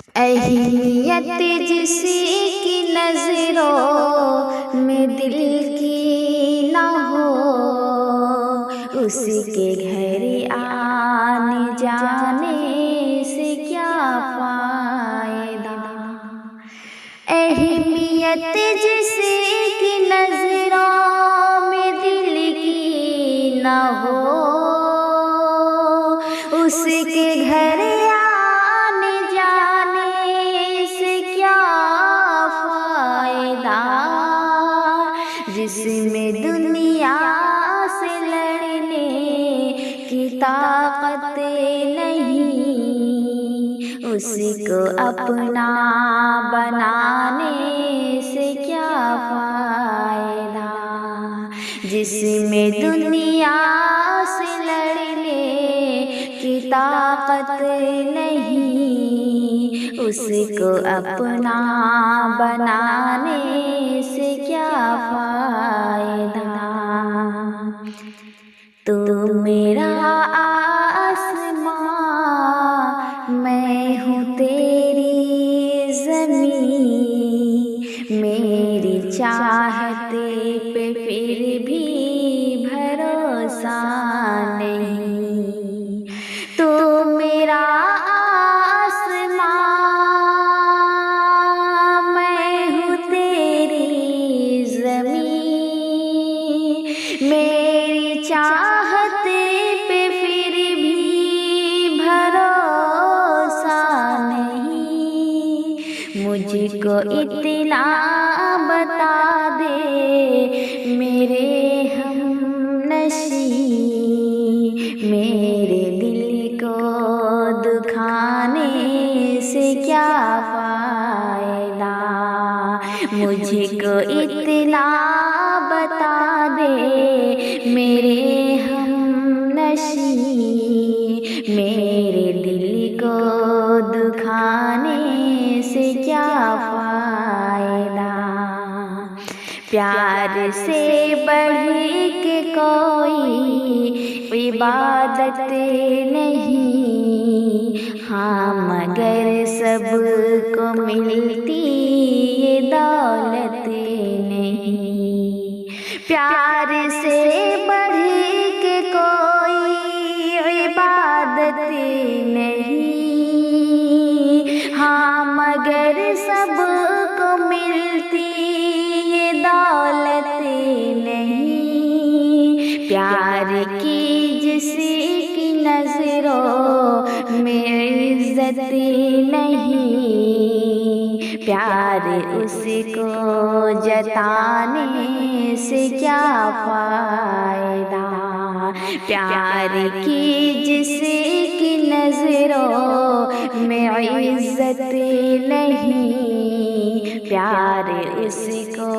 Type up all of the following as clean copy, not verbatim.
اہمیت جس کی نظروں میں دل کی نہ ہو، اس کے گھر آنے جانے سے کیا فائدہ۔ اہمیت جس کی نظروں میں دل کی نہ ہو، اس کے گھر آنے جانے سے کیا فائدہ۔ جس میں دنیا سے لڑنے کی طاقت نہیں، اس کو اپنا بنانے سے کیا فائدہ۔ جس میں دنیا سے لڑنے کی طاقت نہیں، اس کو اپنا بنانے سے کیا فائدہ۔ تو میرا آسماں، میں ہوں تیری زمین، میری چاہت پہ پھر بھی بھروسہ نہیں۔ تو میرا آسماں، میں ہوں تیری زمین، میری چاہت پہ پھر بھی بھروسہ نہیں۔ مجھ کو اتنا بتا دے میرے ہمنشیں، میرے دل کو دکھانے سے کیا فائدہ۔ مجھ کو اتنا بتا دے میرے ہمنشیں، میرے دل کو دکھانے سے کیا فائدہ۔ پیار سے بڑھ کے کوئی عبادت نہیں، ہاں مگر سب کو ملتی یہ دولت نہیں۔ پیار سے بڑھ کے کوئی عبادت نہیں، ہاں مگر سب کو ملتی یہ دولت نہیں۔ پیار کی جس کی نظروں میں عزت نہیں، پیار اس کو جتانے سے کیا فائدہ۔ پیار کی جس کی نظروں میں عزت نہیں، پیار اس کو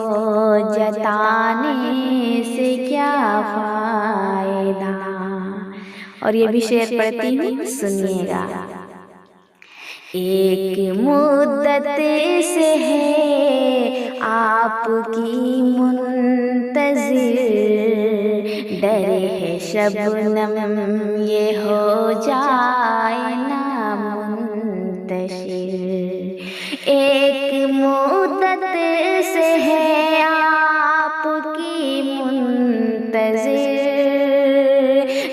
جتانے سے کیا فائدہ۔ اور یہ بھی شعر پڑھتی ہوں، سنیے گا۔ ایک مدت سے ہے آپ کی منتظر، ڈر ہے شبنم یہ ہو جائے نا منتشر۔ ایک مدت سے ہے آپ کی منتظر،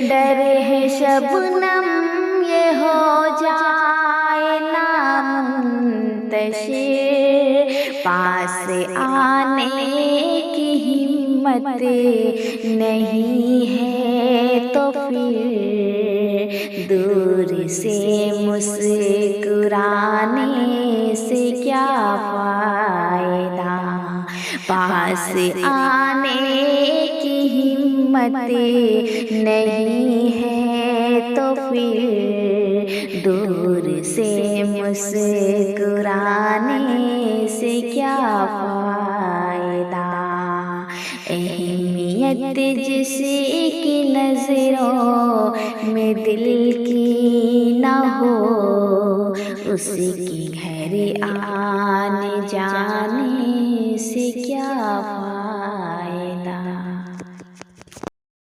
ڈر ہے شبنم یہ ہو جائے نا منتشر۔ پاس آنے کی ہمت نہیں ہے تو پھر دور سے مسکرانے سے کیا فائدہ۔ پاس آنے کی ہمت نہیں ہے تو پھر دور سے مسکرانے سے کیا فائدہ۔ اہمیت جس کی نظروں میں دل کی نہ ہو، اس کی گھر آنے جانے سے کیا فائدہ۔